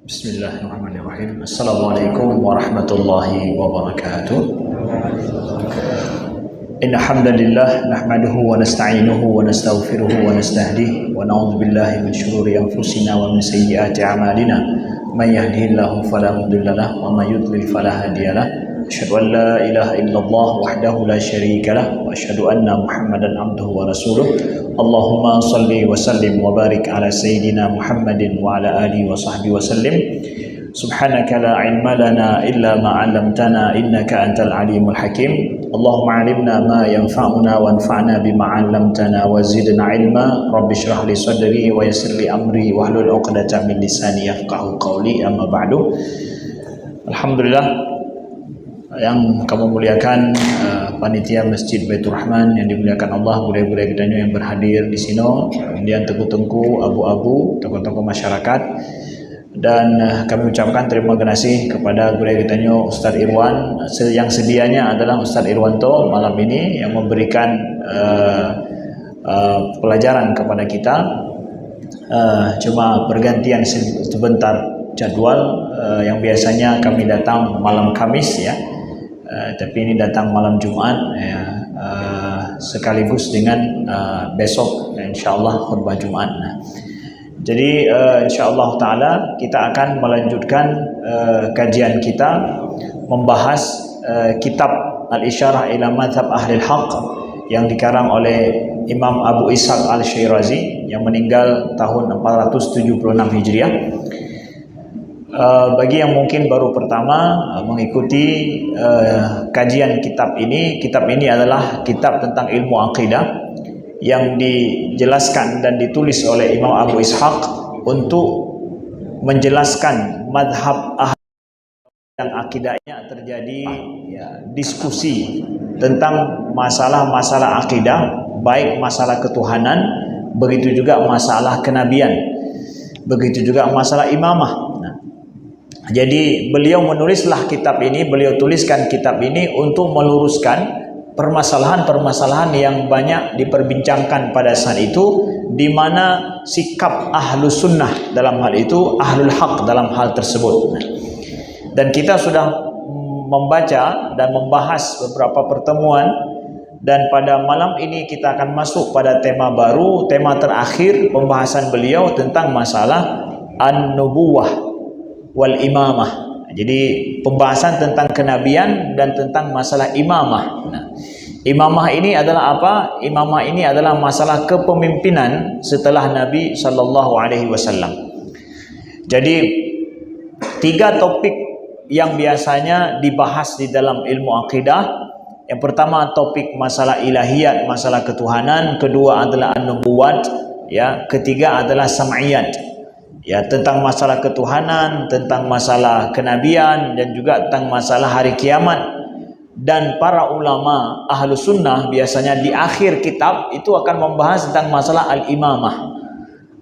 Bismillahirrahmanirrahim. Assalamualaikum warahmatullahi wabarakatuh. Inna hamdalillah nahmaduhu wa nasta'inuhu wa nastaghfiruhu wa nastahdihi wa na'udzu billahi min shururi anfusina wa min sayyiati a'malina. Man yahdihillahu fala mudilla lahu wa man yudlil fala hadiya lahu. Asyhadu an la ilaha illallah wahdahu la syarika lahu wa asyhadu anna Muhammadan abduhu wa rasuluh. Allahumma salli wa sallim wa barik ala sayyidina Muhammadin wa ala alihi wa sahbihi wa sallim. Subhanaka la ilma lana illa ma 'allamtana innaka antal alimul hakim. Allahumma 'allimna ma yanfa'una wanfa'na bima 'allamtana wa zidna ilma. Rabbi shrah li sadri wa yassir li amri wahlul 'uqdatam min lisani yafqahu qawli. Amma ba'du. Alhamdulillah, yang kami muliakan panitia Masjid Baitur Rahman yang dimuliakan Allah, budaya-budaya kita yang berhadir di sini, kemudian tengku-tengku, abu-abu, tokoh-tokoh masyarakat, dan kami ucapkan terima kasih kepada budaya kita Ustaz Irwan yang sedianya adalah Ustaz Irwanto malam ini yang memberikan pelajaran kepada kita. Cuma pergantian sebentar jadwal, yang biasanya kami datang malam Kamis ya. Tapi ini datang malam Jumat ya, sekaligus dengan besok insyaallah khutbah Jumat. Jadi insyaallah taala kita akan melanjutkan kajian kita membahas kitab Al-Isyarah ila Madhab Ahlil Haqq yang dikarang oleh Imam Abu Ishaq Al-Syirazi yang meninggal tahun 476 Hijriah. Bagi yang mungkin baru pertama mengikuti kajian kitab ini adalah kitab tentang ilmu akidah yang dijelaskan dan ditulis oleh Imam Abu Ishaq untuk menjelaskan madhab ahli yang akidahnya terjadi ya, diskusi tentang masalah-masalah akidah, baik masalah ketuhanan, begitu juga masalah kenabian, begitu juga masalah imamah. Jadi beliau menulislah kitab ini, beliau tuliskan kitab ini untuk meluruskan permasalahan-permasalahan yang banyak diperbincangkan pada saat itu, di mana sikap ahlus sunnah dalam hal itu, ahlul haq dalam hal tersebut. Dan kita sudah membaca dan membahas beberapa pertemuan, dan pada malam ini kita akan masuk pada tema baru, tema terakhir pembahasan beliau tentang masalah an-nubuwah wal imamah. Jadi pembahasan tentang kenabian dan tentang masalah imamah. Imamah ini adalah apa? Imamah ini adalah masalah kepemimpinan setelah Nabi sallallahu alaihi wasallam. Jadi tiga topik yang biasanya dibahas di dalam ilmu akidah. Yang pertama topik masalah ilahiyat, masalah ketuhanan, kedua adalah an-nubuwat, ya, ketiga adalah sam'iyat. Ya, tentang masalah ketuhanan, tentang masalah kenabian, dan juga tentang masalah hari kiamat. Dan para ulama ahlu sunnah biasanya di akhir kitab itu akan membahas tentang masalah al-imamah.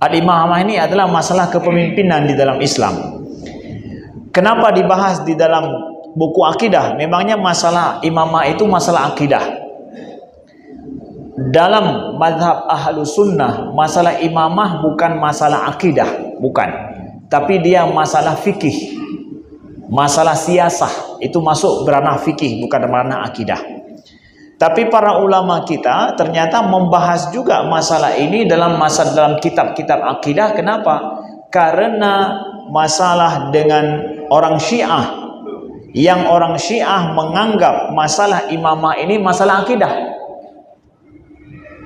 Al-imamah ini adalah masalah kepemimpinan di dalam Islam. Kenapa dibahas di dalam buku akidah? Memangnya masalah imamah itu masalah akidah. Dalam madhab ahlu sunnah, masalah imamah bukan masalah akidah, bukan, tapi dia masalah fikih, masalah siasah, itu masuk berana fikih, bukan berana akidah. Tapi para ulama kita ternyata membahas juga masalah ini dalam kitab-kitab akidah. Kenapa? Karena masalah dengan orang Syiah, yang orang Syiah menganggap masalah imamah ini masalah akidah.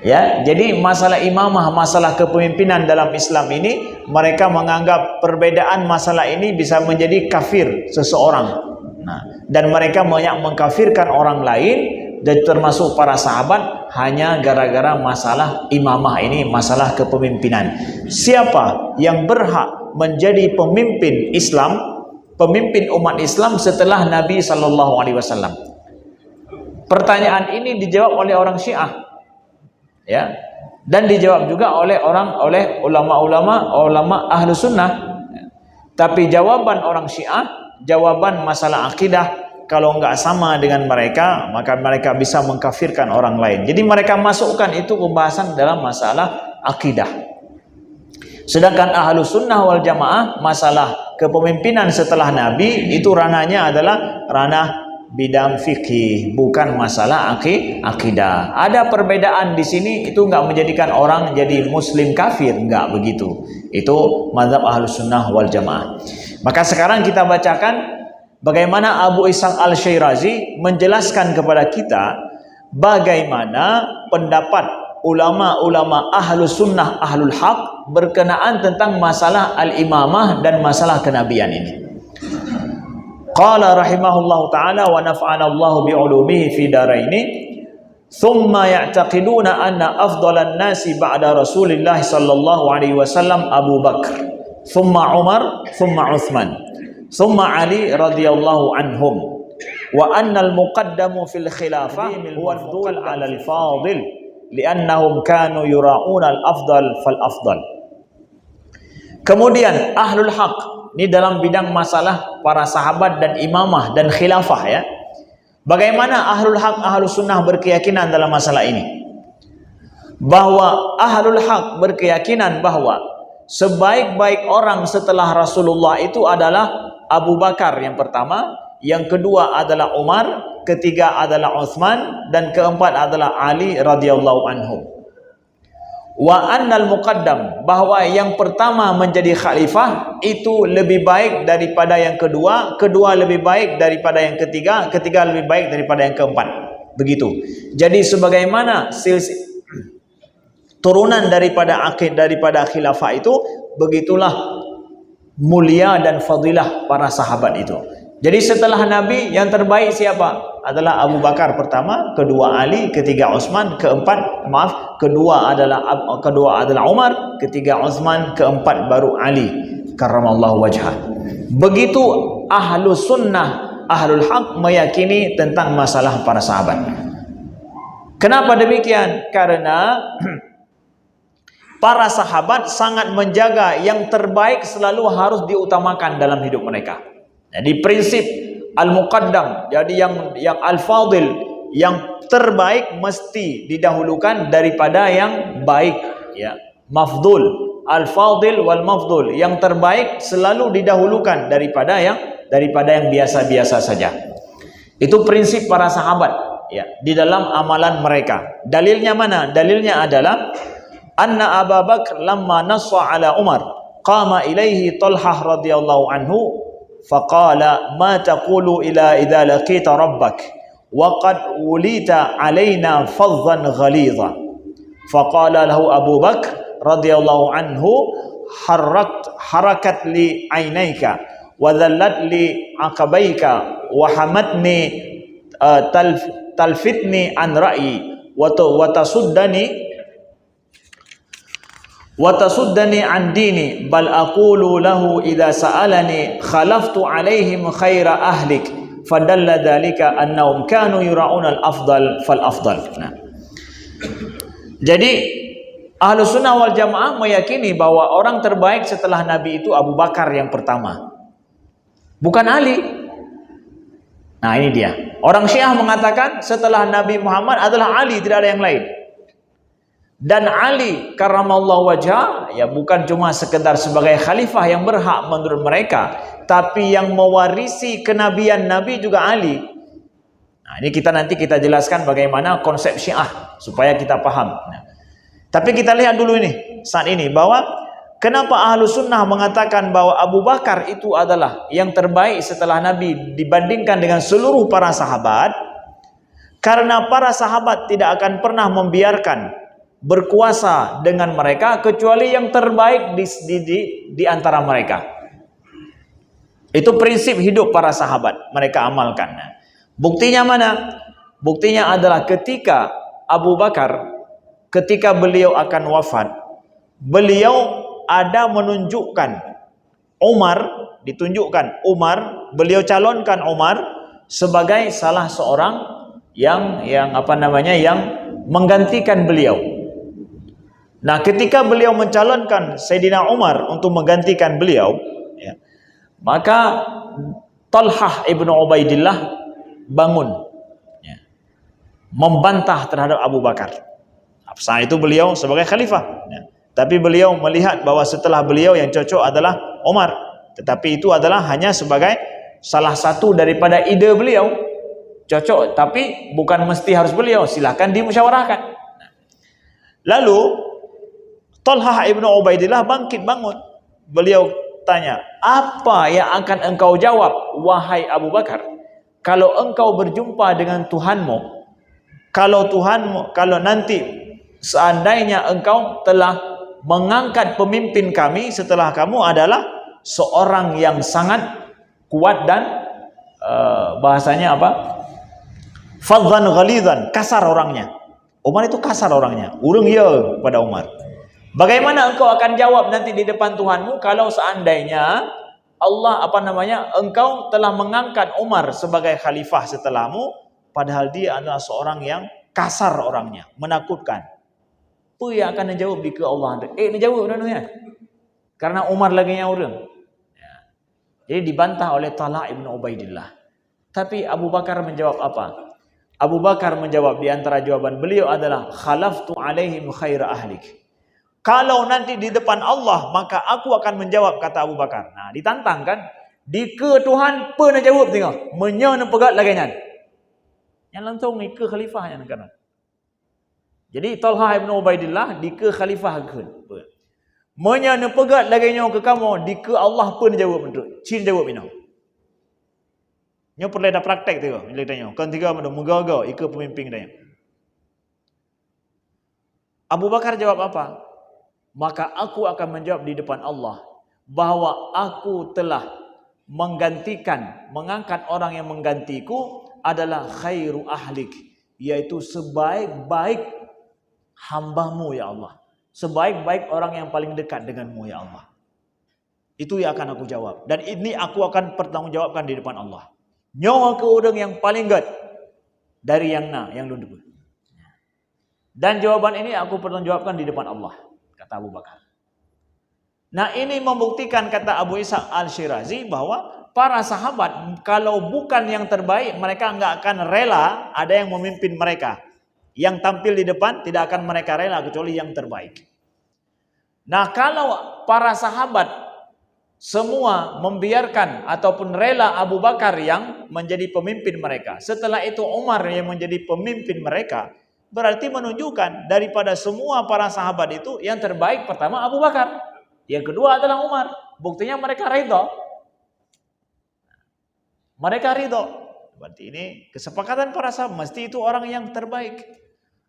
Ya, jadi masalah imamah, masalah kepemimpinan dalam Islam ini, mereka menganggap perbedaan masalah ini bisa menjadi kafir seseorang. Dan mereka banyak mengkafirkan orang lain, dan termasuk para sahabat, hanya gara-gara masalah imamah ini, masalah kepemimpinan. Siapa yang berhak menjadi pemimpin Islam, pemimpin umat Islam setelah Nabi sallallahu alaihi wasallam? Pertanyaan ini dijawab oleh orang Syiah. Ya, dan dijawab juga oleh ulama ahlu sunnah. Tapi jawaban orang Syiah, jawaban masalah akidah, kalau nggak sama dengan mereka, maka mereka bisa mengkafirkan orang lain. Jadi mereka masukkan itu pembahasan dalam masalah akidah. Sedangkan ahlu sunnah wal jamaah, masalah kepemimpinan setelah Nabi itu ranahnya adalah ranah bidang fikih, bukan masalah akidah. Ada perbedaan di sini, itu enggak menjadikan orang jadi muslim kafir, enggak begitu. Itu mazhab Ahlus Sunnah wal Jamaah. Maka sekarang kita bacakan bagaimana Abu Ishaq Al-Syirazi menjelaskan kepada kita bagaimana pendapat ulama-ulama Ahlus Sunnah Ahlul Haq berkenaan tentang masalah al-imamah dan masalah kenabian ini. Qala rahimahullahu ta'ala wa naf'ana Allahu bi'ulumihi fi daraini thumma ya'taqiduna anna afdalan nasi ba'da Rasulillah sallallahu alaihi wasallam Abu Bakr thumma Umar thumma Uthman thumma Ali radhiyallahu anhum wa anna al-muqaddamu fil khilafah huwa al-fadl 'ala al-fadil li'annahum kanu yura'una al-afdal fal-afdal. Kemudian Ahlul Haq ini dalam bidang masalah para sahabat dan imamah dan khilafah ya. Bagaimana Ahlul Haq, Ahlus Sunnah berkeyakinan dalam masalah ini? Bahwa Ahlul Haq berkeyakinan bahwa sebaik-baik orang setelah Rasulullah itu adalah Abu Bakar yang pertama, yang kedua adalah Umar, ketiga adalah Uthman, dan keempat adalah Ali radhiyallahu anhu. Wa annal muqaddam, bahwa yang pertama menjadi khalifah itu lebih baik daripada yang kedua, kedua lebih baik daripada yang ketiga, ketiga lebih baik daripada yang keempat. Begitu. Jadi sebagaimana turunan daripada khilafah itu, begitulah mulia dan fadilah para sahabat itu. Jadi setelah Nabi yang terbaik siapa? Adalah Abu Bakar pertama, kedua Ali, ketiga Utsman, kedua adalah Umar, ketiga Utsman, keempat baru Ali karramallahu wajhah. Begitu Ahlus Sunnah Ahlul Haq meyakini tentang masalah para sahabat. Kenapa demikian? Karena para sahabat sangat menjaga yang terbaik selalu harus diutamakan dalam hidup mereka. Jadi prinsip al-muqaddam, jadi yang al-fadil, yang terbaik mesti didahulukan daripada yang baik ya. Mafdul, al-fadil wal mafdul, yang terbaik selalu didahulukan daripada yang biasa-biasa saja. Itu prinsip para sahabat ya di dalam amalan mereka. Dalilnya mana? Dalilnya adalah anna Abu Bakar lamma nassa ala Umar qama ilaihi Talhah radhiyallahu anhu faqala ma taqulu ila idza laqita rabbak wa qad wulita alaina fadhan ghalidha faqala lahu Abu Bakar radhiyallahu anhu harakat li ainaika wa dhallat li aqabaika wa hamatni talfitni an ra'yi wa tasuddani an dini bal aqulu lahu idza sa'alani khalaftu alaihim khaira ahlik fadalla dzalika annahum kanu yura'una al-afdal fal afdal. Nah, jadi Ahlus Sunnah wal Jamaah meyakini bahwa orang terbaik setelah Nabi itu Abu Bakar yang pertama, bukan Ali. Nah ini dia, orang Syiah mengatakan setelah Nabi Muhammad adalah Ali, tidak ada yang lain. Dan Ali karramallahu wajhah ya bukan cuma sekedar sebagai khalifah yang berhak menurut mereka, tapi yang mewarisi kenabian Nabi juga Ali. Nah, ini nanti kita jelaskan bagaimana konsep Syiah supaya kita paham. Nah, tapi kita lihat dulu ini saat ini bahwa kenapa Ahlus Sunnah mengatakan bahwa Abu Bakar itu adalah yang terbaik setelah Nabi dibandingkan dengan seluruh para sahabat? Karena para sahabat tidak akan pernah membiarkan berkuasa dengan mereka kecuali yang terbaik di antara mereka. Itu prinsip hidup para sahabat, mereka amalkan. Buktinya mana? Buktinya adalah ketika Abu Bakar, ketika beliau akan wafat, beliau ada menunjukkan Umar, beliau calonkan Umar sebagai salah seorang yang menggantikan beliau. Nah, ketika beliau mencalonkan Sayyidina Umar untuk menggantikan beliau, ya, maka Talhah ibnu Ubaidillah bangun, ya, membantah terhadap Abu Bakar. Saat itu beliau sebagai khalifah, ya, tapi beliau melihat bahwa setelah beliau yang cocok adalah Umar. Tetapi itu adalah hanya sebagai salah satu daripada ide beliau. Cocok, tapi bukan mesti harus beliau. Silakan dimusyawarahkan. Lalu Talhah ibnu Ubaidillah bangkit bangun. Beliau tanya, apa yang akan engkau jawab, wahai Abu Bakar, kalau engkau berjumpa dengan Tuhanmu? Kalau nanti seandainya engkau telah mengangkat pemimpin kami setelah kamu adalah seorang yang sangat kuat dan bahasanya apa? Fadhan ghalidhan, kasar orangnya. Umar itu kasar orangnya. Urung ya pada Umar. Bagaimana engkau akan jawab nanti di depan Tuhanmu kalau seandainya engkau telah mengangkat Umar sebagai khalifah setelahmu, padahal dia adalah seorang yang kasar orangnya, menakutkan. Apa yang akan dijawab di ke Allah? Dijawab ya. Karena Umar lagi yang urung. Ya. Jadi dibantah oleh Talha ibnu Ubaidillah. Tapi Abu Bakar menjawab apa? Abu Bakar menjawab, di antara jawaban beliau adalah khalaftu alaihim khaira ahlik. Kalau nanti di depan Allah, maka aku akan menjawab, kata Abu Bakar. Nah, ditantang kan? Di ke Tuhan pernah jawab tengok. Menyana pegat lagi nyan. Yang langsung ni ke khalifah yang kan. Jadi Talha ibn Ubaidillah di ke khalifah ke. Menyana pegat lagi nyan ke kamu, di ke Allah pun jawab betul. Cin jawab ini. Nyo perlu ada praktek tu, bila tanya. Kan tiga mana mengaga ikut pemimpin dia. Abu Bakar jawab apa? Maka aku akan menjawab di depan Allah bahwa aku telah mengangkat orang yang menggantiku adalah khairu ahlik, yaitu sebaik-baik hambamu ya Allah. Sebaik-baik orang yang paling dekat denganmu ya Allah. Itu yang akan aku jawab. Dan ini aku akan pertanggungjawabkan di depan Allah. Nyawa ke orang yang paling gad dari yang lunduh. Dan jawaban ini aku pertanggungjawabkan di depan Allah, kata Abu Bakar. Nah, ini membuktikan, kata Abu Ishaq Al-Shirazi, bahwa para sahabat kalau bukan yang terbaik, mereka enggak akan rela ada yang memimpin mereka. Yang tampil di depan tidak akan mereka rela kecuali yang terbaik. Nah, kalau para sahabat semua membiarkan ataupun rela Abu Bakar yang menjadi pemimpin mereka, setelah itu Umar yang menjadi pemimpin mereka, berarti menunjukkan daripada semua para sahabat itu yang terbaik pertama Abu Bakar, yang kedua adalah Umar. Buktinya mereka ridho. Berarti ini kesepakatan para sahabat, mesti itu orang yang terbaik.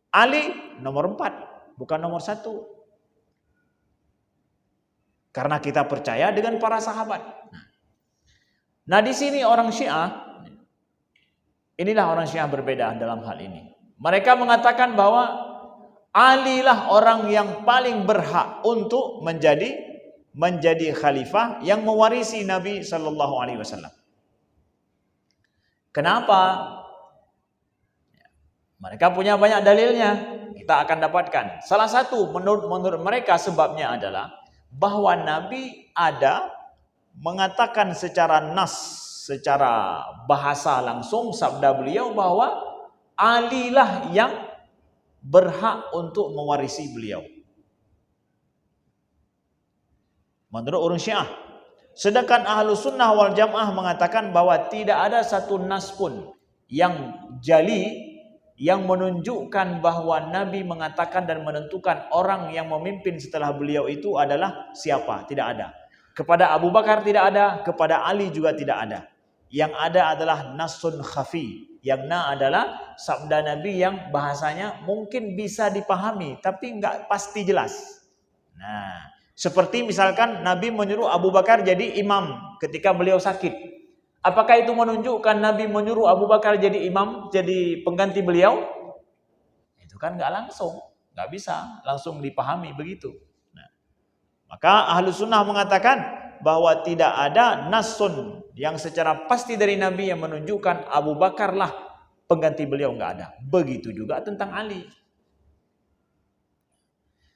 Ali nomor 4, bukan nomor 1. Karena kita percaya dengan para sahabat. Nah, di sini orang Syiah, inilah orang Syiah berbeda dalam hal ini. Mereka mengatakan bahwa Ali lah orang yang paling berhak untuk menjadi khalifah yang mewarisi Nabi sallallahu alaihi wasallam. Kenapa? Mereka punya banyak dalilnya. Kita akan dapatkan. Salah satu menurut mereka sebabnya adalah bahwa Nabi ada mengatakan secara nas, secara bahasa langsung sabda beliau bahwa Ali lah yang berhak untuk mewarisi beliau. Menurut orang Syiah. Sedangkan Ahlus Sunnah wal Jamaah mengatakan bahwa tidak ada satu nas pun yang jali yang menunjukkan bahwa Nabi mengatakan dan menentukan orang yang memimpin setelah beliau itu adalah siapa. Tidak ada. Kepada Abu Bakar tidak ada, kepada Ali juga tidak ada. Yang ada adalah nasun khafi. Yang adalah sabda Nabi yang bahasanya mungkin bisa dipahami tapi enggak pasti jelas. Nah, seperti misalkan Nabi menyuruh Abu Bakar jadi imam ketika beliau sakit. Apakah itu menunjukkan Nabi menyuruh Abu Bakar jadi imam, jadi pengganti beliau? Itu kan enggak langsung, enggak bisa langsung dipahami begitu. Nah, maka Ahlus Sunnah mengatakan bahwa tidak ada nasun yang secara pasti dari Nabi yang menunjukkan Abu Bakar lah pengganti beliau, enggak ada. Begitu juga tentang Ali.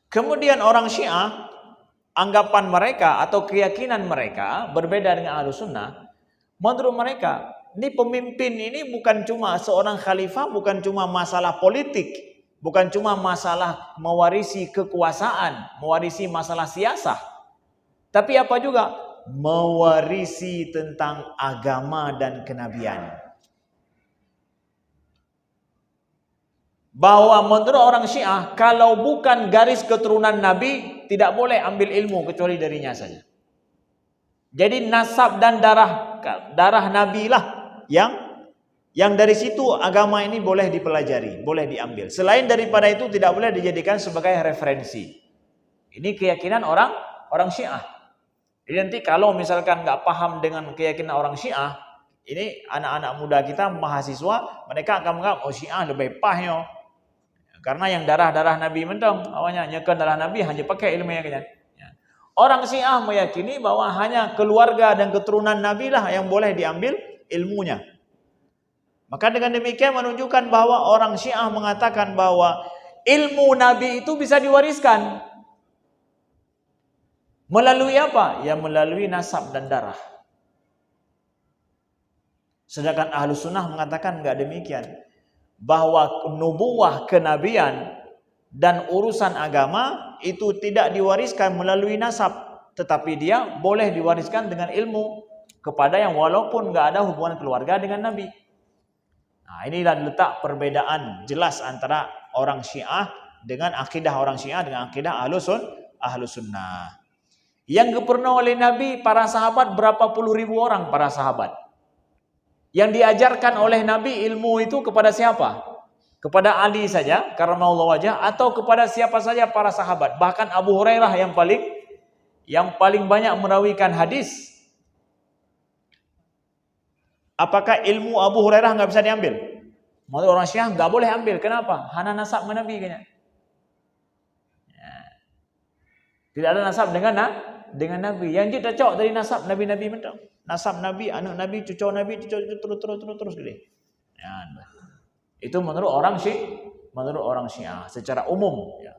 Kemudian orang Syiah, anggapan mereka atau keyakinan mereka berbeda dengan Ahlus Sunnah. Menurut mereka, ini pemimpin ini bukan cuma seorang khalifah, bukan cuma masalah politik, bukan cuma masalah mewarisi kekuasaan, mewarisi masalah siasah. Tapi apa juga? mewarisi tentang agama dan kenabian. Bahwa menurut orang Syiah, kalau bukan garis keturunan Nabi, tidak boleh ambil ilmu kecuali darinya saja. Jadi nasab dan darah Nabi lah yang dari situ agama ini boleh dipelajari, boleh diambil. Selain daripada itu tidak boleh dijadikan sebagai referensi. Ini keyakinan orang Syiah. Jadi nanti kalau misalkan nggak paham dengan keyakinan orang Syiah, ini anak-anak muda kita, mahasiswa, mereka akan menganggap oh Syiah lebih pahyo. Karena yang darah-darah Nabi mentong, awalnya nyekan darah Nabi hanya pakai ilmu yang kena. Orang Syiah meyakini bahwa hanya keluarga dan keturunan Nabi lah yang boleh diambil ilmunya. Maka dengan demikian menunjukkan bahwa orang Syiah mengatakan bahwa ilmu Nabi itu bisa diwariskan. Melalui apa? Ya melalui nasab dan darah. Sedangkan Ahlus Sunnah mengatakan enggak demikian. Bahwa nubuwah, kenabian dan urusan agama itu tidak diwariskan melalui nasab, tetapi dia boleh diwariskan dengan ilmu kepada yang walaupun enggak ada hubungan keluarga dengan Nabi. Nah, inilah letak perbedaan jelas antara orang Syiah dengan akidah orang Syiah dengan akidah Ahlus Sunnah. Yang dipernah oleh Nabi, para sahabat berapa puluh ribu orang para sahabat. Yang diajarkan oleh Nabi ilmu itu kepada siapa? Kepada Ali saja, karramallahu wajhah, atau kepada siapa saja para sahabat. Bahkan Abu Hurairah yang paling banyak merawikan hadis. Apakah ilmu Abu Hurairah nggak bisa diambil? Menurut orang Syiah nggak boleh ambil. Kenapa? Hana nasab dengan Nabi kayaknya. Ya. Tidak ada nasab dengan Nabi. Yang kita cocok dari nasab Nabi-Nabi betul. Nasab Nabi, anak Nabi, cucu Nabi, terus gede. Ya. Itu menurut orang Syiah secara umum. Ya.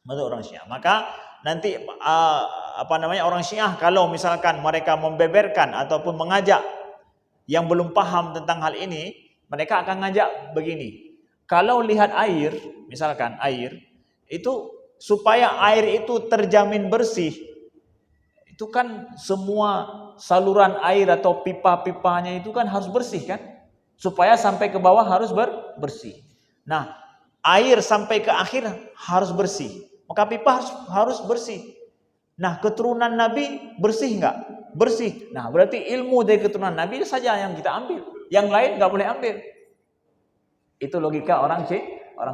Menurut orang Syiah. Maka nanti orang Syiah kalau misalkan mereka membeberkan ataupun mengajak yang belum paham tentang hal ini, mereka akan ngajak begini. Kalau lihat air, misalkan air, itu supaya air itu terjamin bersih, itu kan semua saluran air atau pipa-pipanya itu kan harus bersih kan? Supaya sampai ke bawah harus bersih. Nah, air sampai ke akhir harus bersih. Maka pipa harus bersih. Nah, keturunan Nabi bersih enggak? Bersih. Nah, berarti ilmu dari keturunan Nabi saja yang kita ambil. Yang lain enggak boleh ambil. Itu logika orang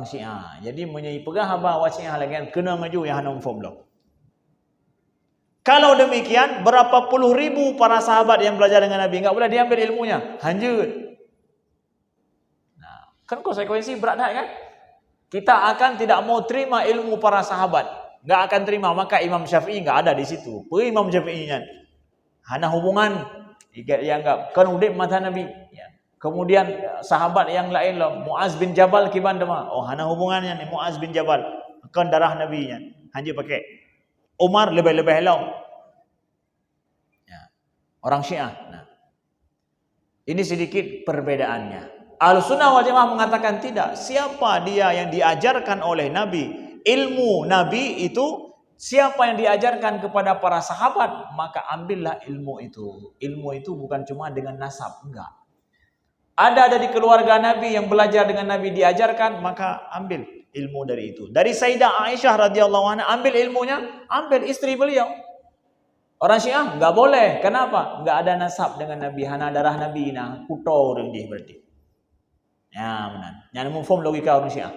Syiah. Jadi menyai pegah bahwa Syiah lagi kena ngaju yang hanum form lo. Kalau demikian, berapa puluh ribu para sahabat yang belajar dengan Nabi enggak boleh diambil ilmunya, hanjut. Nah, kan konsekuensi berat kan? Kita akan tidak mau terima ilmu para sahabat, enggak akan terima. Maka Imam Syafi'i enggak ada di situ. Imam Syafi'i-nya hana hubungan yang enggak kan udip mata Nabi. Ya. Kemudian sahabat yang lain lah, Muaz bin Jabal kiban dema. Oh, hana hubungannya nih Muaz bin Jabal kan darah Nabi-nya. Hanjut pakai Umar lebih-lebih halau. Ya. Orang Syiah. Nah. Ini sedikit perbedaannya. Ahlussunnah wal Jamaah mengatakan tidak. Siapa dia yang diajarkan oleh Nabi? Ilmu Nabi itu siapa yang diajarkan kepada para sahabat, maka ambillah ilmu itu. Ilmu itu bukan cuma dengan nasab, enggak. Ada di keluarga Nabi yang belajar dengan Nabi diajarkan, maka ambil ilmu dari itu. Dari Sayyidah Aisyah radhiyallahu anha, ambil ilmunya, ambil istri beliau. Orang Syiah enggak boleh. Kenapa? Enggak ada nasab dengan Nabi, hana darah Nabi nah kuto orang dia berarti. Ya, benar. Yang mufhum logika orang Syiah.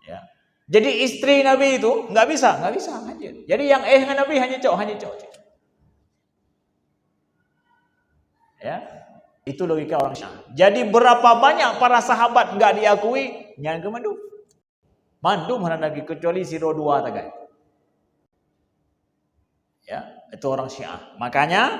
Ya. Jadi istri Nabi itu enggak bisa hanya. Jadi yang dengan Nabi hanya cowok. Ya. Itu logika orang Syiah. Jadi berapa banyak para sahabat enggak diakui, nyan ke Mandum hana lagi kecuali Zero 2 tagai. Ya, itu orang Syiah. Makanya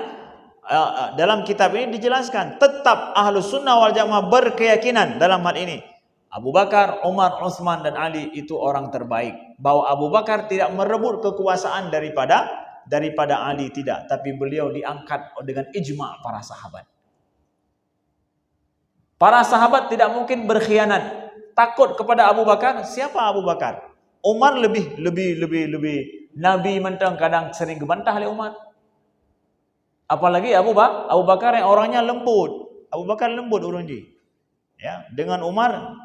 dalam kitab ini dijelaskan tetap Ahlus Sunnah wal Jamaah berkeyakinan dalam hal ini. Abu Bakar, Umar, Utsman dan Ali itu orang terbaik. Bahwa Abu Bakar tidak merebut kekuasaan daripada Ali, tidak, tapi beliau diangkat dengan ijma' para sahabat. Para sahabat tidak mungkin berkhianat. Takut kepada Abu Bakar. Siapa Abu Bakar? Umar lebih Nabi mentang kadang sering gebantah oleh Umar. Apalagi Abu Bakar yang orangnya lembut. Abu Bakar lembut orang dia. Ya, dengan Umar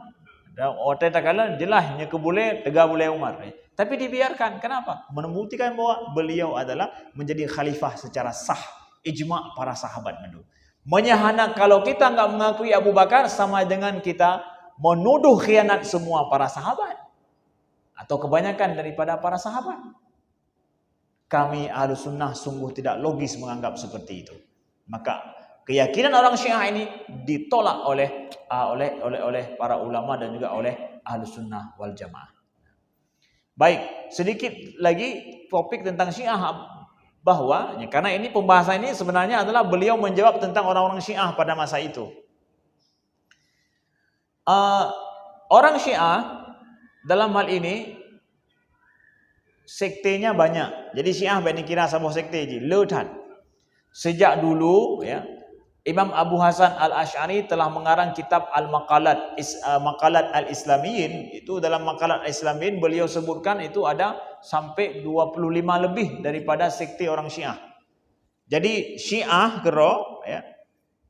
orang tak kala jelasnya kebule tegak boleh Umar. Tapi dibiarkan. Kenapa? Membuktikan bahwa beliau adalah menjadi khalifah secara sah. Ijma' para sahabat dulu. Menyahana kalau kita enggak mengakui Abu Bakar sama dengan kita menuduh khianat semua para sahabat atau kebanyakan daripada para sahabat. Kami Ahlus Sunnah sungguh tidak logis menganggap seperti itu. Maka keyakinan orang Syiah ini ditolak oleh para ulama dan juga oleh Ahlus Sunnah wal Jamaah. Baik, sedikit lagi topik tentang Syiah, bahwa karena ini pembahasan ini sebenarnya adalah beliau menjawab tentang orang-orang Syiah pada masa itu. Orang Syiah dalam hal ini sektenya banyak. Jadi Syiah banyak kira sebuah sekte je, leutan. Sejak dulu ya, Imam Abu Hasan Al-Asy'ari telah mengarang kitab Al-Maqalat Al-Islamiyin. Itu dalam Maqalat Al-Islamiyin beliau sebutkan itu ada sampai 25 lebih daripada sekte orang Syiah. Jadi Syiah kero ya,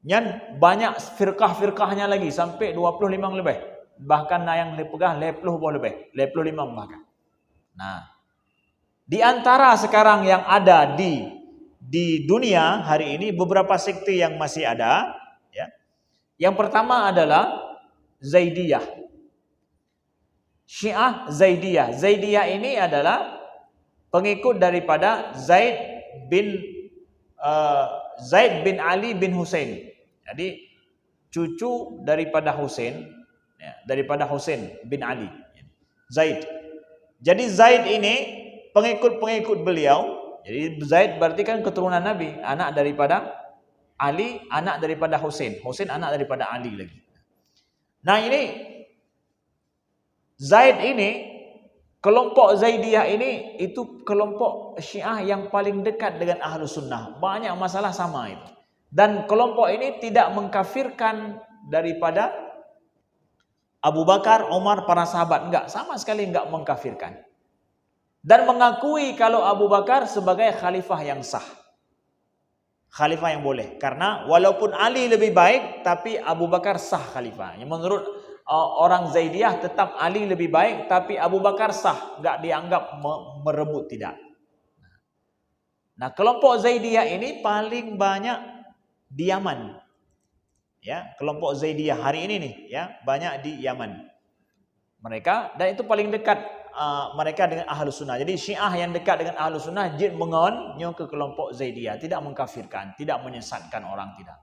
nyan banyak firqah-firqahnya lagi sampai 25 lebih. Bahkan yang lepegah 20 lebih, 25 bahkan. Nah, di antara sekarang yang ada di dunia hari ini beberapa sekte yang masih ada ya. Yang pertama adalah Zaidiyah. Syiah Zaidiyah. Zaidiyah ini adalah pengikut daripada Zaid bin Ali bin Husain. Jadi cucu daripada Husain ya, daripada Husain bin Ali. Zaid. Jadi Zaid ini pengikut-pengikut beliau. Jadi Zaid berarti kan keturunan Nabi, anak daripada Ali, anak daripada Husain. Husain anak daripada Ali lagi. Nah, ini Zaid ini, kelompok Zaidiyah ini itu kelompok Syiah yang paling dekat dengan Ahlus Sunnah. Banyak masalah sama itu. Dan kelompok ini tidak mengkafirkan daripada Abu Bakar, Umar, para sahabat. Enggak, sama sekali enggak mengkafirkan. Dan mengakui kalau Abu Bakar sebagai khalifah yang sah. Khalifah yang boleh. Karena walaupun Ali lebih baik, tapi Abu Bakar sah khalifah. Menurut orang Zaidiyah tetap Ali lebih baik, tapi Abu Bakar sah. Enggak dianggap merebut, tidak. Nah, kelompok Zaidiyah ini paling banyak di Yaman. Ya, kelompok Zaidiyah hari ini nih, ya, banyak di Yaman. Mereka, dan itu paling dekat mereka dengan Ahlus Sunnah. Jadi Syiah yang dekat dengan Ahlus Sunnah jid mengonyo ke kelompok Zaidiyah, tidak mengkafirkan, tidak menyesatkan orang, tidak.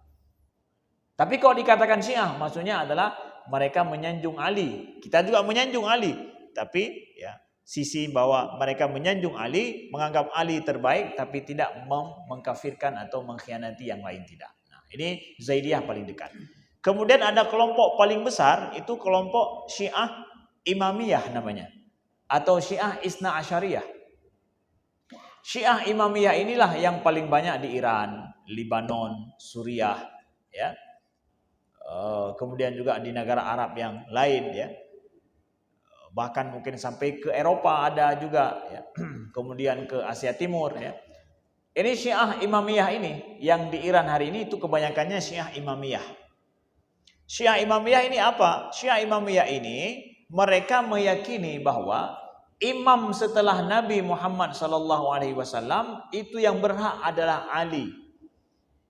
Tapi kalau dikatakan Syiah, maksudnya adalah mereka menyanjung Ali. Kita juga menyanjung Ali, tapi ya sisi bahwa mereka menyanjung Ali, menganggap Ali terbaik, tapi tidak mengkafirkan atau mengkhianati yang lain, tidak. Nah, ini Zaidiyah paling dekat. Kemudian ada kelompok paling besar, itu kelompok Syiah Imamiyah namanya, atau Syiah Isna Asyariyah. Syiah Imamiyah inilah yang paling banyak di Iran, Lebanon, Suriah, ya. Kemudian juga di negara Arab yang lain, ya. Bahkan mungkin sampai ke Eropa ada juga, ya. Kemudian ke Asia Timur, ya. Ini Syiah Imamiyah ini yang di Iran hari ini itu kebanyakannya Syiah Imamiyah. Syiah Imamiyah ini apa? Syiah Imamiyah ini mereka meyakini bahwa imam setelah Nabi Muhammad SAW itu yang berhak adalah Ali.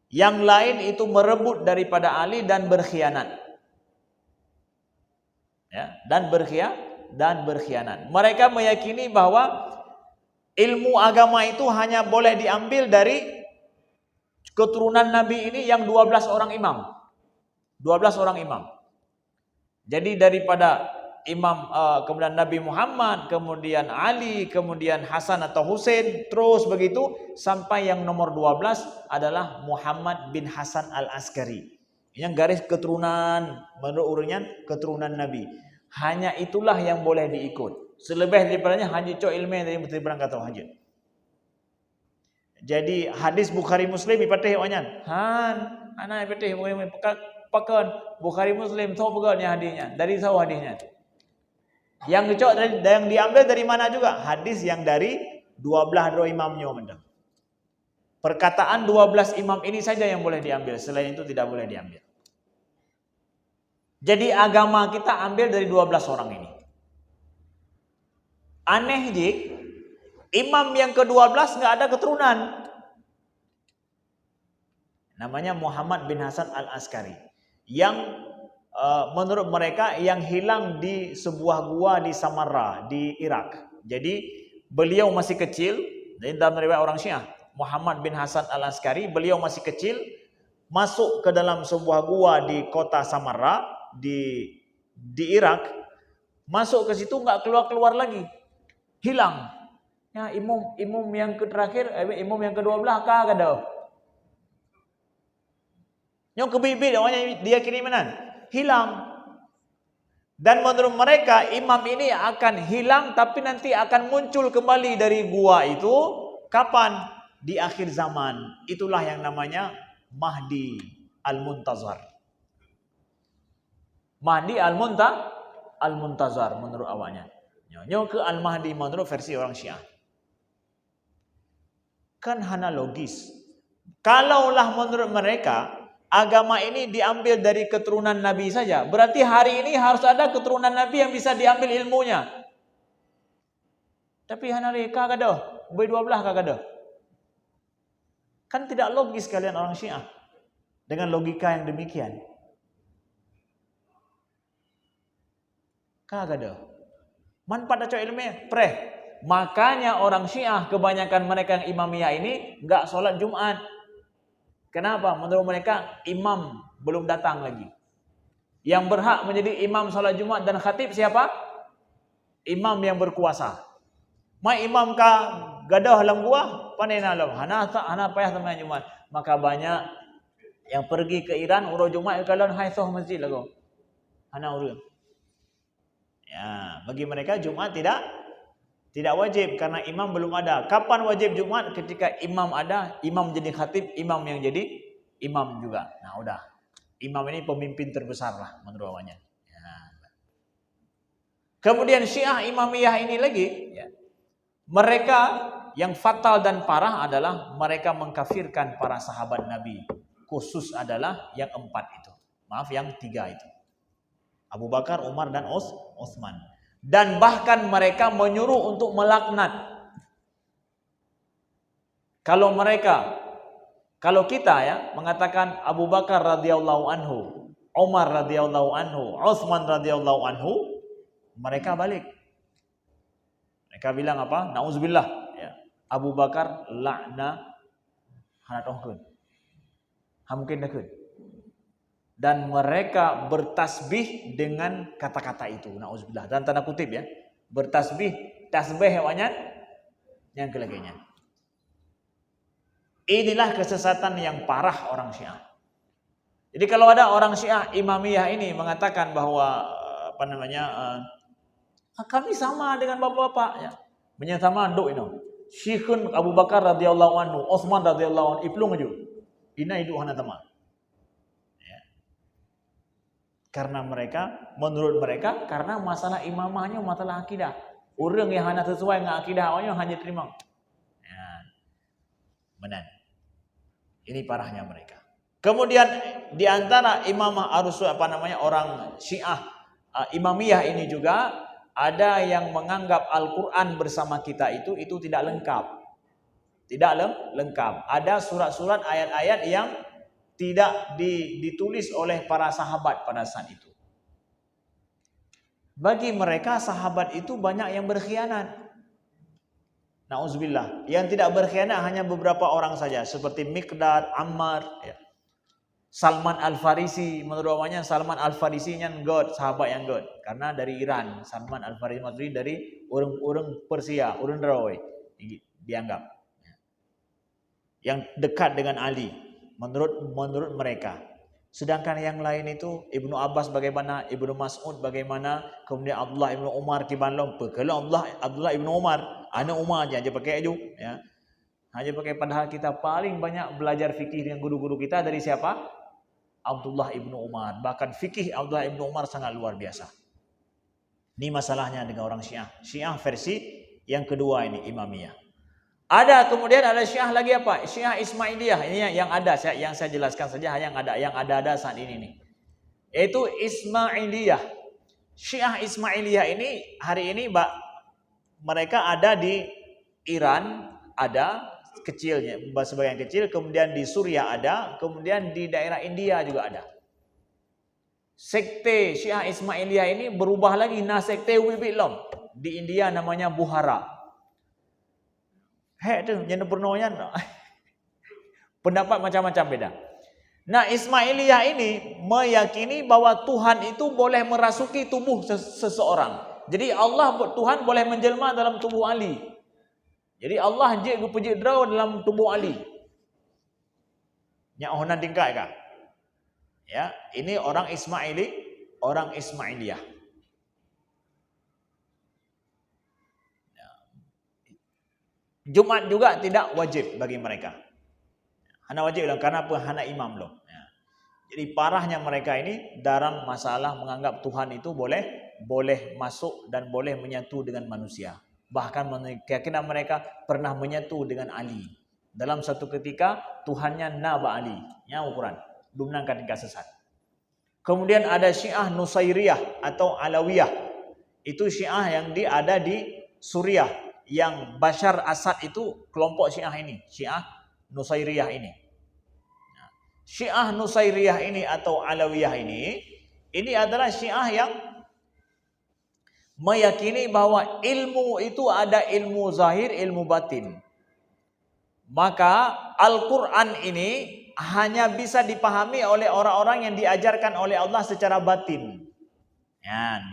Yang lain itu merebut daripada Ali dan berkhianat. Ya, dan berkhianat. Mereka meyakini bahwa ilmu agama itu hanya boleh diambil dari keturunan Nabi ini yang 12 orang imam. 12 orang imam. Jadi daripada imam kemudian Nabi Muhammad, kemudian Ali, kemudian Hasan atau Husain, terus begitu sampai yang nomor 12 adalah Muhammad bin Hasan Al-Askari. Yang garis keturunan menurut urutan keturunan Nabi. Hanya itulah yang boleh diikut. Selebih daripadanya hanya cok ilmu dari mesti berangkat hajat. Jadi hadis Bukhari Muslim ipatih onyan. Han, anak ipatih pakan Bukhari Muslim tahu pegalnya hadisnya. Dari tahu hadisnya. Yang cok yang diambil dari mana juga? Hadis yang dari 12 imamnya mendang. Perkataan 12 imam ini saja yang boleh diambil, selain itu tidak boleh diambil. Jadi agama kita ambil dari 12 orang ini. Aneh jik, imam yang ke-12 nggak ada keturunan. Namanya Muhammad bin Hasan al-Askari. Yang menurut mereka yang hilang di sebuah gua di Samarra, di Irak. Jadi beliau masih kecil, dan dalam riwayat orang Syiah, Muhammad bin Hasan al-Askari, beliau masih kecil, masuk ke dalam sebuah gua di kota Samarra, di Irak, masuk ke situ nggak keluar lagi, hilang. Ya, imam yang terakhir, imam yang ke-12 kagak ada. Yang kebibit awalnya dia kirimanan, hilang. Dan menurut mereka imam ini akan hilang, tapi nanti akan muncul kembali dari gua itu kapan? Di akhir zaman. Itulah yang namanya Mahdi al-Muntazar. Mahdi al-Muntazar menurut awalnya. Nyo ke al-Mahdi menurut versi orang Syiah. Kan hana logis. Kalaulah menurut mereka agama ini diambil dari keturunan Nabi saja, berarti hari ini harus ada keturunan Nabi yang bisa diambil ilmunya. Tapi hana reka kada, B12 kada. Kan tidak logis kalian orang Syiah dengan logika yang demikian. Kagak. Man pada cowok ilmiah, makanya orang Syiah kebanyakan mereka yang imamiyah ini enggak sholat Jumat. Kenapa? Menurut mereka imam belum datang lagi. Yang berhak menjadi imam sholat Jumat dan khatib siapa? Imam yang berkuasa. Mai imam ka gadah halam gua, pandai nalam. Hana payah teman Jumat. Maka banyak yang pergi ke Iran urus Jumat kalian haithoh masjid lagu. Hana urus. Ya, bagi mereka Jumat tidak wajib karena imam belum ada. Kapan wajib Jumat? Ketika imam ada, imam jadi khatib, imam yang jadi imam juga. Nah, udah. Imam ini pemimpin terbesar lah menurut awalnya. Ya. Kemudian Syiah Imamiyah ini lagi, ya. Mereka yang fatal dan parah adalah mereka mengkafirkan para sahabat Nabi. Khusus adalah yang 4 itu. Maaf, yang 3 itu. Abu Bakar, Umar, dan Utsman. Dan bahkan mereka menyuruh untuk melaknat. Kalau kita ya mengatakan Abu Bakar radhiyallahu anhu, Umar radhiyallahu anhu, Utsman radhiyallahu anhu, mereka balik. Mereka bilang apa? Nauzubillah. Ya. Abu Bakar la'na hanatohkeun. Hamkeun dekeun. Dan mereka bertasbih dengan kata-kata itu. Nauzubillah. Dan tanda kutip ya. Bertasbih, tasbih hewanya yang kelagenya. Inilah kesesatan yang parah orang Syiah. Jadi kalau ada orang Syiah Imamiyah ini mengatakan bahwa kami sama dengan bapak-bapak ya. Menyama anduk ini. Syekhun Abu Bakar radhiyallahu anhu, Utsman radhiyallahu anhu, iplung aja. Ina hidup hana tama. Ya. Karena menurut mereka karena masalah imamahnya masalah akidah. Orang yang hana sesuai dengan akidah awalnya hanya terima. Ya. Benar. Ini parahnya mereka. Kemudian di antara imamah orang Syiah Imamiyah ini juga ada yang menganggap Al-Quran bersama kita itu tidak lengkap. Tidak lengkap. Ada surat-surat ayat-ayat yang tidak ditulis oleh para sahabat pada saat itu. Bagi mereka sahabat itu banyak yang berkhianat. Nauzubillah. Yang tidak berkhianat hanya beberapa orang saja. Seperti Miqdad, Ammar, ya. Salman Al-Farisi, menurut awalnya Salman Al-Farisi yang God, sahabat yang God. Karena dari Iran, Salman Al-Farisi maksudnya dari orang Persia, orang Rawi dianggap. Yang dekat dengan Ali, menurut mereka. Sedangkan yang lain itu Ibnu Abbas bagaimana, Ibnu Mas'ud bagaimana, kemudian Abdullah Ibnu Umar kibanlom. Kalau Abdullah Ibnu Umar, anak Umar aja pakai aja, ya. Hanya pakai, padahal kita paling banyak belajar fikih dengan guru-guru kita dari siapa? Abdullah Ibnu Umar. Bahkan fikih Abdullah Ibnu Umar sangat luar biasa. Ini masalahnya dengan orang Syiah. Syiah versi yang kedua ini Imamiyah. Ada, kemudian ada Syiah lagi apa? Syiah Ismailiyah. Ini yang ada, yang saya jelaskan saja yang ada saat ini nih. Yaitu Ismailiyah. Syiah Ismailiyah ini hari ini mereka ada di Iran, ada kecilnya, sebagian kecil, kemudian di Suriah ada, kemudian di daerah India juga ada. Sekte Syiah Ismailiyah ini berubah lagi, sekte Wibilom di India namanya Buhara. Tu yang pernahnya pendapat macam-macam beda. Nah, Ismailiyah ini meyakini bahwa Tuhan itu boleh merasuki tubuh seseorang. Jadi Tuhan boleh menjelma dalam tubuh Ali. Jadi Allah je pejik draw dalam tubuh Ali. Nya onan tingkat kah? Ya, ini orang Ismailiyah. Jumat juga tidak wajib bagi mereka. Hana wajib lah, karena apa? Hana imam loh. Ya. Jadi parahnya mereka ini dalam masalah menganggap Tuhan itu boleh masuk dan boleh menyatu dengan manusia. Bahkan keyakinan mereka pernah menyatu dengan Ali. Dalam satu ketika Tuhannya Naba Ali. Yang Al-Quran. Dumnangkan tingkat sesat. Kemudian ada Syiah Nusairiyah atau Alawiyah. Itu Syiah yang ada di Suriah. Yang Bashar Assad itu kelompok Syiah ini. Syiah Nusairiyah ini. Syiah Nusairiyah ini atau Alawiyah ini adalah Syiah yang meyakini bahwa ilmu itu ada ilmu zahir, ilmu batin. Maka Al-Quran ini hanya bisa dipahami oleh orang-orang yang diajarkan oleh Allah secara batin. Ya,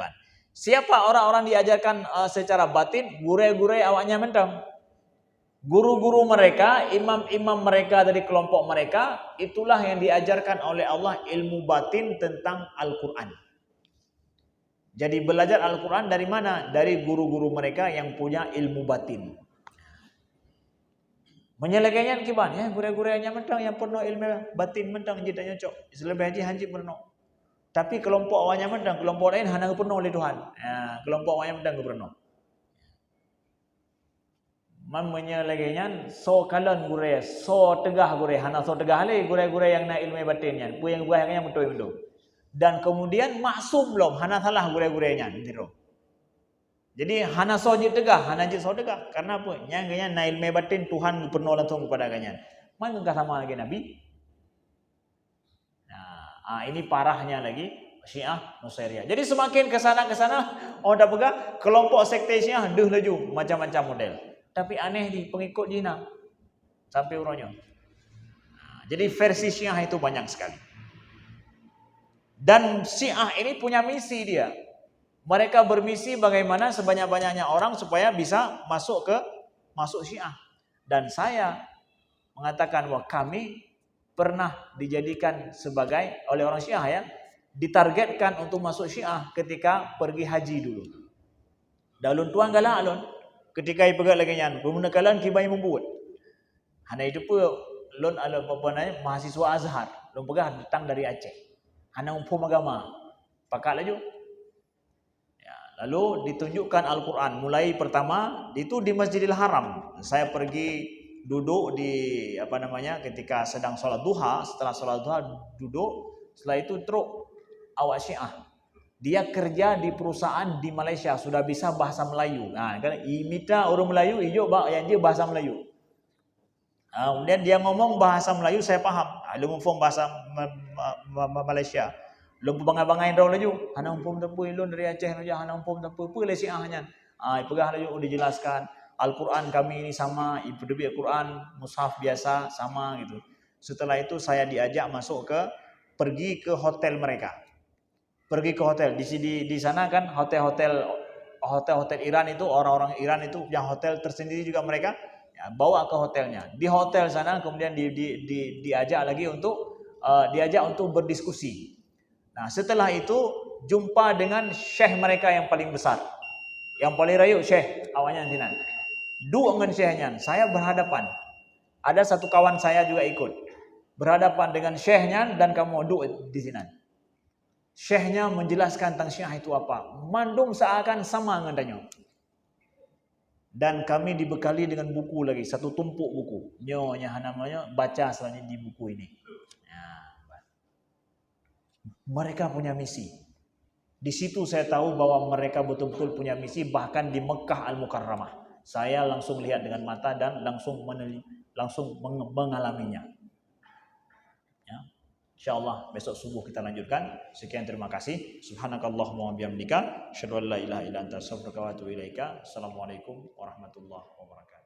siapa orang-orang diajarkan secara batin? Guru-guru awaknya mentang. Guru-guru mereka, imam-imam mereka dari kelompok mereka, itulah yang diajarkan oleh Allah ilmu batin tentang Al-Quran. Jadi belajar Al-Quran dari mana? Dari guru-guru mereka yang punya ilmu batin. Menyelekainya kiban ya, guru-gurunya mentang yang penuh ilmu batin mentang jadi nyocok. Selebih haji penuh. Tapi kelompok awaknya mentang, kelompok lain hanya penuh oleh Tuhan. Ya, kelompok awaknya mentang penuh. Menyelekainya so kalan gure, so tegah gure, hana so tegah le gure-gure yang na ilmu batinnya. Pu yang buahnya betul-betul. Dan kemudian maksum belum, hana salah gure-gurenya gitu. Jadi hana sojit tegah, hana jit so tegah. Karena apa? Yang na ilmu batin Tuhan penuh langsung kepada kalian. Mana enggak sama lagi Nabi? Nah, ini parahnya lagi Syiah Nusairiyah. Jadi semakin ke sana orang dah pegang kelompok sekte Syiah deh laju macam-macam model. Tapi aneh di pengikut Jina sampai uronya. Nah, jadi versi Syiah itu banyak sekali. Dan Syiah ini punya misi dia. Mereka bermisi bagaimana sebanyak-banyaknya orang supaya bisa masuk Syiah. Dan saya mengatakan bahwa kami pernah dijadikan sebagai oleh orang Syiah ya, ditargetkan untuk masuk Syiah ketika pergi haji dulu. Dalun tuan galak alun. Ketika ia pegang lagi nyan, bermunakalan kibai membuat. Hana itu pun lon ala apa namanya mahasiswa Azhar, lon pegang datang dari Aceh. Hana umpum agama. Pakat laju. Ya, lalu ditunjukkan Al-Quran. Mulai pertama itu di Masjidil Haram. Saya pergi duduk di ketika sedang sholat duha. Setelah sholat duha duduk. Setelah itu teruk awak Syiah. Dia kerja di perusahaan di Malaysia, sudah bisa bahasa Melayu. Nah, kan imita orang Melayu, hijau yang dia bahasa Melayu. Kemudian dia ngomong bahasa Melayu, saya paham. Lu ngomong bahasa Malaysia. Lu bangai-bangai rau laju. Hana umpum tempu ilun dari Aceh aja, hana umpum tempu pule Syiahnya. Pegah laju dijelaskan. Al-Quran kami ini sama, Al Quran mushaf biasa sama gitu. Setelah itu saya diajak pergi ke hotel mereka. Pergi ke hotel di sana kan hotel Iran itu orang-orang Iran itu yang hotel tersendiri juga mereka ya, bawa ke hotelnya. Di hotel sana kemudian diajak lagi untuk berdiskusi. Nah, setelah itu jumpa dengan syekh mereka yang paling besar. Yang paling rayu syekh awalnya dinan. Dua dengan syekhnya, saya berhadapan. Ada satu kawan saya juga ikut. Berhadapan dengan syekhnya dan kamu duduk di sini. Syekhnya menjelaskan tentang Syiah itu apa. Mandum seakan sama ngadanya. Dan kami dibekali dengan buku lagi, satu tumpuk buku. Nyonya namanya baca selain di buku ini. Ya, mereka punya misi. Di situ saya tahu bahwa mereka betul-betul punya misi, bahkan di Mekah Al-Mukarramah. Saya langsung lihat dengan mata dan langsung mengalaminya. Ya. InsyaAllah besok subuh kita lanjutkan. Sekian, terima kasih. Subhanakallahumma wa bihamdika, asyhadu an la ilaha illa anta, astaghfiruka wa atubu ilaika. Assalamualaikum warahmatullahi wabarakatuh.